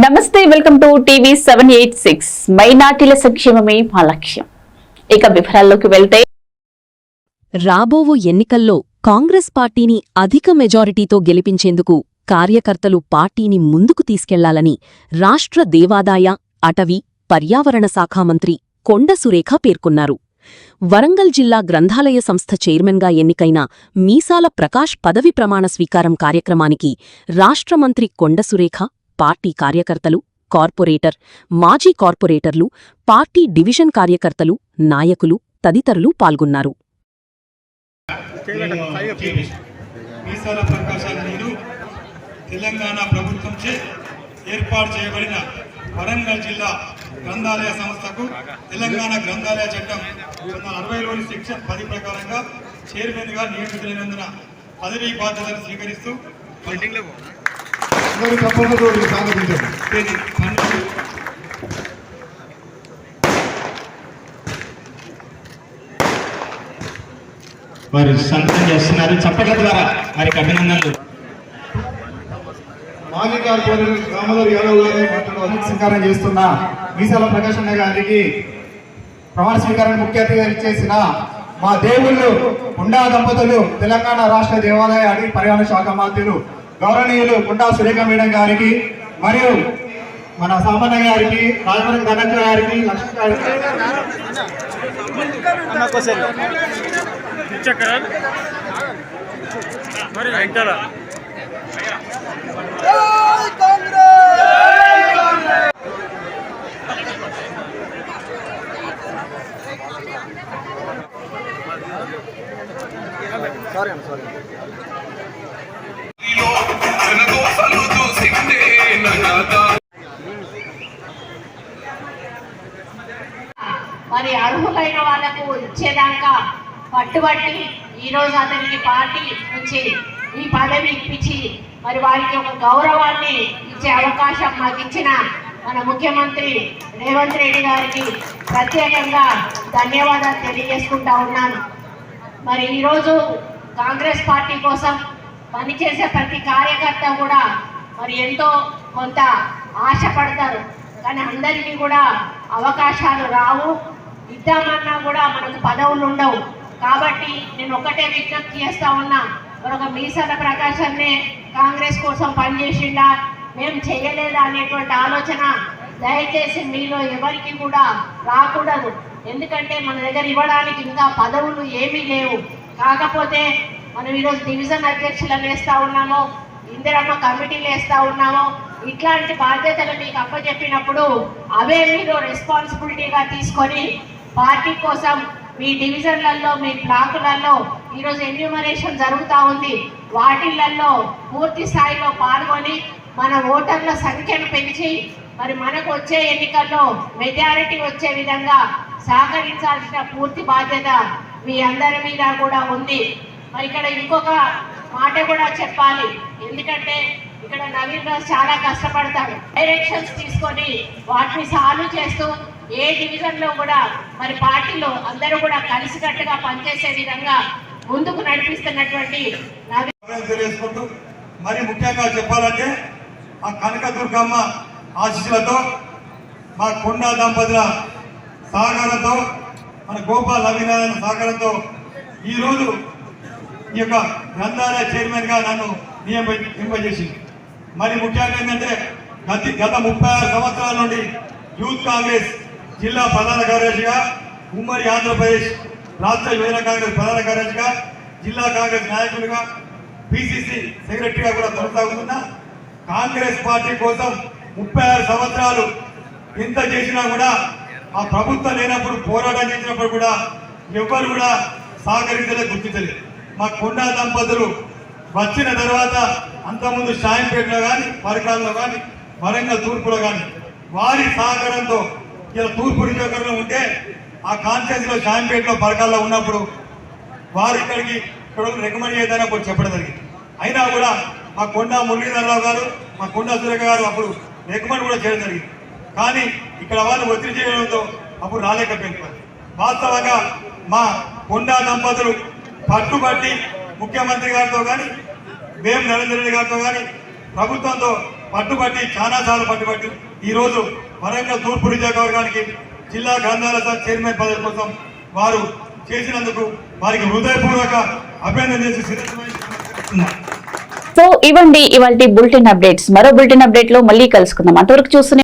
నమస్తే, welcome to TV 786. మైనార్టీల సంక్షేమమే మా లక్ష్యం. ఇక వివరాల్లోకి వెళ్తే, రాబోవు ఎన్నికల్లో కాంగ్రెస్ పార్టీని అధిక మెజారిటీతో గెలిపించేందుకు కార్యకర్తలు పార్టీని ముందుకు తీసుకెళ్లాలని రాష్ట్ర దేవాదాయ, అటవీ, పర్యావరణ శాఖ మంత్రి కొండ సురేఖ పేర్కొన్నారు. వరంగల్ జిల్లా గ్రంథాలయ సంస్థ చైర్మన్గా ఎన్నికైన మీసాల ప్రకాష్ పదవి ప్రమాణ స్వీకారం కార్యక్రమానికి రాష్ట్ర మంత్రి కొండ సురేఖ, పార్టీ కార్యకర్తలు, కార్పొరేటర్, మాజీ కార్పొరేటర్లు, పార్టీ డివిజన్ కార్యకర్తలు, నాయకులు తదితరులు పాల్గొన్నారు. తెలంగాణ ప్రభుత్వంచే ఏర్పాటు చేయబడిన వరంగల్ జిల్లా గ్రంథాలయ సంస్థకు తెలంగాణ గ్రంథాలయ చట్టం 1960లోని సెక్షన్ 10 ప్రకారంగా చైర్మన్గా నియమితులైనందున పదవీ బాధ్యతలు స్వీకరిస్తూ వారు సంతకం చేస్తున్నారు. చప్పట్ల ద్వారా వారికి అభినందనలు. మాజీ కార్పొరేటర్ దామోదర్ యాదవ్ గారు స్వీకారం చేస్తున్న మీసాల ప్రకాష్ అన్న గారికి ప్రమాణ స్వీకారాన్ని ముఖ్య అతిథిగా ఇచ్చేసిన మా దేవుళ్ళు కొండా దంపతులు, తెలంగాణ రాష్ట్ర దేవాదాయ, అటవీ, పర్యావరణ శాఖ మంత్రులు గౌరవనీయులు కొండా సురేఖ మేడం గారికి, మరియు మన సామాన్య గారికి, రాజవరం ధనక్క గారికి, లక్ష్మీ గారికి, మరి అర్హులైన వాళ్లకు ఇచ్చేదాకా పట్టుబట్టి ఈరోజు అతనికి పార్టీ నుంచి ఈ పదవి ఇప్పించి మరి వారికి ఒక గౌరవాన్ని ఇచ్చే అవకాశం మాకు ఇచ్చిన మన ముఖ్యమంత్రి రేవంత్ రెడ్డి గారికి ప్రత్యేకంగా ధన్యవాదాలు తెలియజేసుకుంటా ఉన్నాను. మరి ఈరోజు కాంగ్రెస్ పార్టీ కోసం పనిచేసే ప్రతి కార్యకర్త కూడా మరి ఎంతో కొంత ఆశపడతారు, కానీ అందరికీ కూడా అవకాశాలు రావు. ఇద్దామన్నా కూడా మనకు పదవులు ఉండవు. కాబట్టి నేను ఒకటే విజ్ఞప్తి చేస్తా ఉన్నా, మరొక మీసాల ప్రకాశాన్నే కాంగ్రెస్ కోసం పనిచేసిండా, మేము చేయలేదా అనేటువంటి ఆలోచన దయచేసి మీలో ఎవరికి కూడా రాకూడదు. ఎందుకంటే మన దగ్గర ఇవ్వడానికి ఇంకా పదవులు ఏమీ లేవు. కాకపోతే మనం ఈరోజు డివిజన్ అధ్యక్షులను వేస్తూ ఉన్నాము, ఇందిరమ్మ కమిటీలు వేస్తూ ఉన్నాము. ఇట్లాంటి బాధ్యతలు మీకు అప్పచెప్పినప్పుడు అవే మీరు రెస్పాన్సిబిలిటీగా తీసుకొని పార్టీ కోసం మీ డివిజన్లలో, మీ బ్లాకులలో ఈరోజు ఎన్యూమరేషన్ జరుగుతూ ఉంది. వాటిలలో పూర్తి స్థాయిలో పాల్గొని మన ఓటర్ల సంఖ్యను పెంచి మరి మనకు వచ్చే ఎన్నికల్లో మెజారిటీ వచ్చే విధంగా సహకరించాల్సిన పూర్తి బాధ్యత మీ అందరి మీద కూడా ఉంది. మరి ఇక్కడ ఇంకొక మాట కూడా చెప్పాలి, ఎందుకంటే ఇక్కడ నవీన్ రాజ్ చాలా కష్టపడతాడు. డైరెక్షన్స్ తీసుకొని వాటిని సాల్వ్ చేస్తూ ఏ డివిజన్లో కూడా మరి పార్టీలో అందరూ కూడా కలిసికట్టుగా పనిచేసే విధంగా ముందుకు నడిపిస్తున్నటువంటి నవీన్ తెలియజేసుకుంటూ, మరి ముఖ్యంగా చెప్పాలంటే ఆ కనకదుర్గమ్మ ఆశీస్సులతో, మా కొండా దంపతుల సహకారంతో, మన గోపాల్ అభినారాయణ సహకారంతో ఈరోజు ఈ యొక్క గ్రంథాలయ చైర్మన్గా నన్ను నియమింపజేసింది. మరి ముఖ్యంగా ఏంటంటే గత 36 సంవత్సరాల నుండి యూత్ కాంగ్రెస్ జిల్లా ప్రధాన కార్యదర్శిగా, ఉమ్మడి ఆంధ్రప్రదేశ్ రాష్ట్ర యువజన కాంగ్రెస్ ప్రధాన కార్యదర్శిగా, జిల్లా కాంగ్రెస్ నాయకులుగా, పిసిసి సెక్రటరీగా కూడా కొనసాగుతున్నా. కాంగ్రెస్ పార్టీ కోసం 36 సంవత్సరాలు ఎంత చేసినా కూడా, ఆ ప్రభుత్వం లేనప్పుడు పోరాటం చేసినప్పుడు కూడా ఎవ్వరు కూడా సహకరించలేదు, గుర్తించలేదు. మా కొండా దంపతులు వచ్చిన తర్వాత అంతకుముందు షాయింపేటలో కానీ, పరకాలలో కానీ, వరంగల్ తూర్పులో కానీ వారి సహకారంతో ఇలా తూర్పు నియోజకవర్గంలో ఉంటే ఆ కాన్ఫరెన్స్లో షాయింపేటలో, పరకాల్లో ఉన్నప్పుడు వారు ఇక్కడ రికమెండ్ చేద్దామని అప్పుడు చెప్పడం జరిగింది. అయినా కూడా మా కొండా మురళీధరరావు గారు, మా కొండా సురేఖ గారు అప్పుడు రికమెండ్ కూడా చేయడం జరిగింది. కానీ ఇక్కడ వాళ్ళు ఒత్తిడి చేయడంతో అప్పుడు రాలేకపోయింది. వాస్తవంగా మా కొండా దంపతులు పట్టుబట్టి ముఖ్యమంత్రి గారితో కానీ, వేం నరేంద్ర రెడ్డి గారితో కానీ ప్రభుత్వంతో పట్టుబట్టి చాలాసార్లు పట్టుబట్టి ఈరోజు వరంగల్ తూర్పు నియోజకవర్గానికి జిల్లా గ్రంథాలయ శాఖ చైర్మన్ పదవి కోసం వారు చేసినందుకు వారికి హృదయపూర్వక అభినందన చేసి శిరస్సు వహించి నమస్కరిస్తున్నాను. సో ఇవ్వండి ఇవాల్టి బులెటిన్ అప్డేట్స్. మరో బులెటిన్ అప్డేట్ లో మళ్ళీ కలుసుకుందాం. అంతవరకు చూస్తూనే